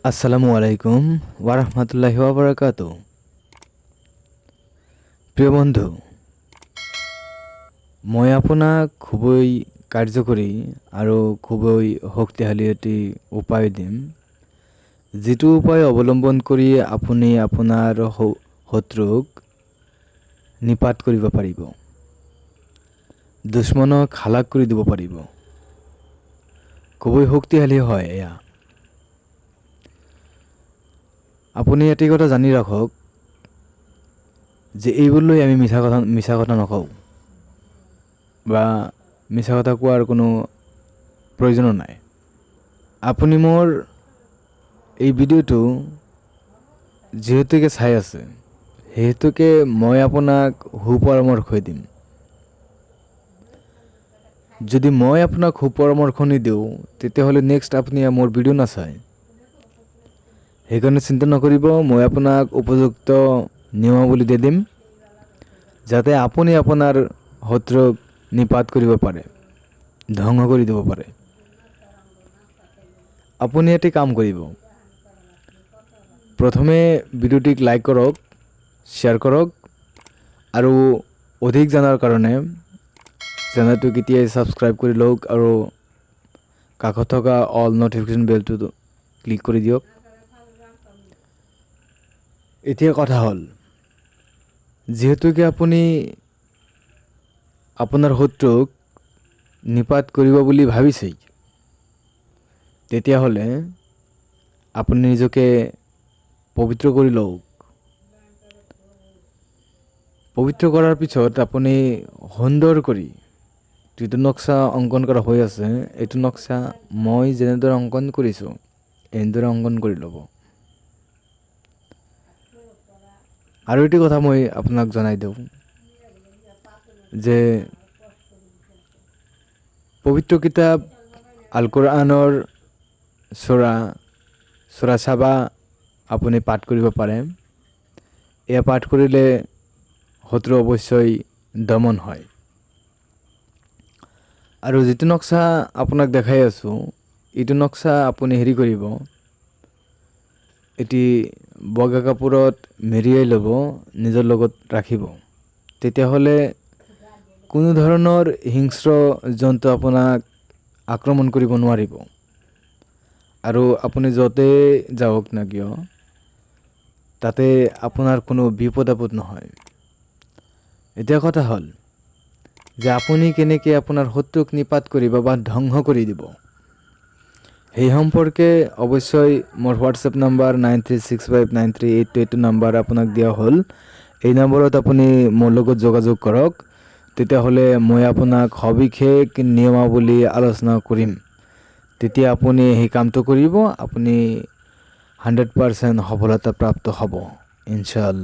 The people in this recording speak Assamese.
আসসালামু আলাইকুম ওয়াৰাহমাতুল্লাহি ওয়া বাৰাকাতু। প্ৰিয় বন্ধু, মই আপোনাক খুবই কাৰ্যকৰী আৰু খুবই শক্তিশালী এটি উপায় দিম, যিটো উপায় অৱলম্বন কৰি আপুনি আপোনাৰ শত্ৰুক নিপাত কৰিব পাৰিব, দুশ্মনক হালাক কৰি দিব পাৰিব। খুবই শক্তিশালী হয় এয়া। আপুনি এটি কথা জানি ৰাখক যে এইবোৰ লৈ আমি মিছা কথা নকওঁ বা মিছা কথা কোৱাৰ কোনো প্ৰয়োজন নাই। আপুনি মোৰ এই ভিডিঅ'টো যিহেতুকে চাই আছে, সেইহেতুকে মই আপোনাক সুপৰামৰ্শ দিম। যদি মই আপোনাক সুপৰামৰ্শ নিদিওঁ, তেতিয়াহ'লে নেক্সট আপুনি মোৰ ভিডিঅ' নাচায়। সেইকাৰণে চিন্তা নকৰিব, মই আপোনাক উপযুক্ত নিয়মাৱলী দি দিম, যাতে আপুনি আপোনাৰ শত্ৰুক নিপাত কৰিব পাৰে, ধ্বংস কৰি দিব পাৰে। আপুনি এটি কাম কৰিব, প্ৰথমে ভিডিঅ'টিক লাইক কৰক, শ্বেয়াৰ কৰক আৰু অধিক জানাৰ কাৰণে চেনেলটোক এতিয়াই ছাবস্ক্ৰাইব কৰি লওক আৰু কাষত থকা অল নটিফিকেশ্যন বেলটো ক্লিক কৰি দিয়ক। এতিয়া কথা হ'ল, যিহেতুকে আপুনি আপোনাৰ শত্ৰুক নিপাত কৰিব বুলি ভাবিছেই, তেতিয়াহ'লে আপুনি নিজকে পবিত্ৰ কৰি লওক। পবিত্ৰ কৰাৰ পিছত আপুনি সুন্দৰ কৰি যিটো নক্সা অংকন কৰা হৈ আছে, এইটো নক্সা মই যেনেদৰে অংকন কৰিছোঁ এনেদৰে অংকন কৰি ল'ব। আৰু এটি কথা মই আপোনাক জনাই দিওঁ যে পবিত্ৰ কিতাপ আল কোৰআনৰ সূৰা চাবা আপুনি পাঠ কৰিব পাৰে। এয়া পাঠ কৰিলে শত্ৰু অৱশ্যই দমন হয়। আৰু যিটো নক্সা আপোনাক দেখাই আছোঁ, এইটো নক্সা আপুনি হেৰি কৰিব, এটি বগা কাপোৰত মেৰিয়াই ল'ব, নিজৰ লগত ৰাখিব। তেতিয়াহ'লে কোনো ধৰণৰ হিংস্ৰ জন্তু আপোনাক আক্ৰমণ কৰিব নোৱাৰিব। আৰু আপুনি য'তে যাওক না কিয়, তাতে আপোনাৰ কোনো বিপদ আপদ নহয়। এতিয়া কথা হ'ল যে আপুনি কেনেকৈ আপোনাৰ শত্ৰুক নিপাত কৰিব বা ধ্বংস কৰি দিব, সেই সম্পৰ্কে অৱশ্যই মোৰ হোৱাটছএপ নাম্বাৰ 9365938282 নাম্বাৰ আপোনাক দিয়া হ'ল। এই নম্বৰত আপুনি মোৰ লগত যোগাযোগ কৰক, তেতিয়াহ'লে মই আপোনাক সবিশেষ নিয়মাৱলী আলোচনা কৰিম। তেতিয়া আপুনি সেই কামটো কৰিব, আপুনি 100% সফলতা প্ৰাপ্ত হ'ব ইনশাআল্লাহ।